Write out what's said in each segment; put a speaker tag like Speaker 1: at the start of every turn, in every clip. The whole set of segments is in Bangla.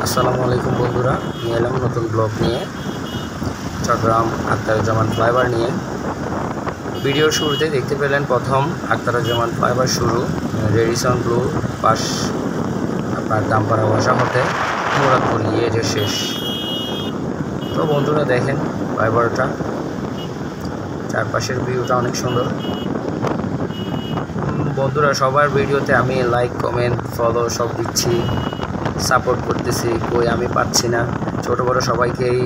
Speaker 1: আসসালামু আলাইকুম বন্ধুরা, নিয়ে এলাম নতুন ব্লগ নিয়ে চট্টগ্রাম আখতারুজ্জামান ফ্লাইওভার নিয়ে। ভিডিওর শুরুতে দেখতে পেলেন প্রথম আখতারুজ্জামান ফ্লাইওভার শুরু, রেডিসন ব্লু পাশ আপনার দামপাড়া ভাষা হতে মুরাদপুর গিয়ে যে শেষ। তো বন্ধুরা দেখেন ফ্লাইওভারটা, চারপাশের ভিউটা অনেক সুন্দর। বন্ধুরা সবার ভিডিওতে আমি লাইক কমেন্ট ফলো সব দিচ্ছি, সাপোর্ট করতেছি, কই আমি পাচ্ছি না। ছোটো বড়ো সবাইকেই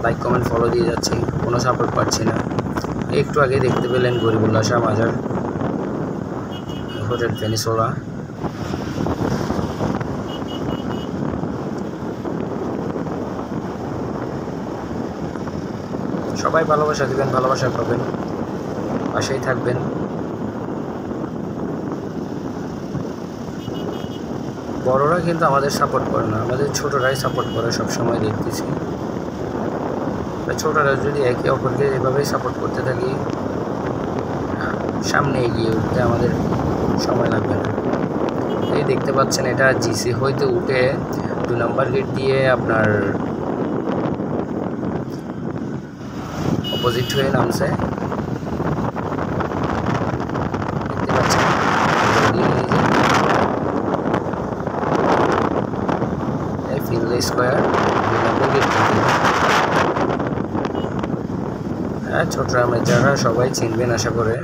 Speaker 1: লাইক কমেন্ট ফলো দিয়ে যাচ্ছি, কোনো সাপোর্ট পাচ্ছি না। একটু আগে দেখতে পেলেন গরিবুল্লাহ শাহ মাজার, হোটেল পেনিসোলা। সবাই ভালোবাসা দেবেন, ভালোবাসা পাবেন, পাশেই থাকবেন। বড়রা কিন্তু আমাদের সাপোর্ট করে না, আমাদের ছোটরাই সাপোর্ট করে সবসময় দেখতেছি। ছোটরা যদি একে অপরকে এভাবেই সাপোর্ট করতে থাকি, সামনে এগিয়ে উঠতে আমাদের সময় লাগবে না। এই দেখতে পাচ্ছেন এটা জিসি হইতে উঠে 2 নম্বর গেট দিয়ে আপনার অপোজিট হয়ে নামছে, দেখতে পাচ্ছেন। এই ফিল্ড স্কোয়ার 2 নম্বর গেট থেকে। ছোটরা যারা সবাই চিনবেন আশা করে।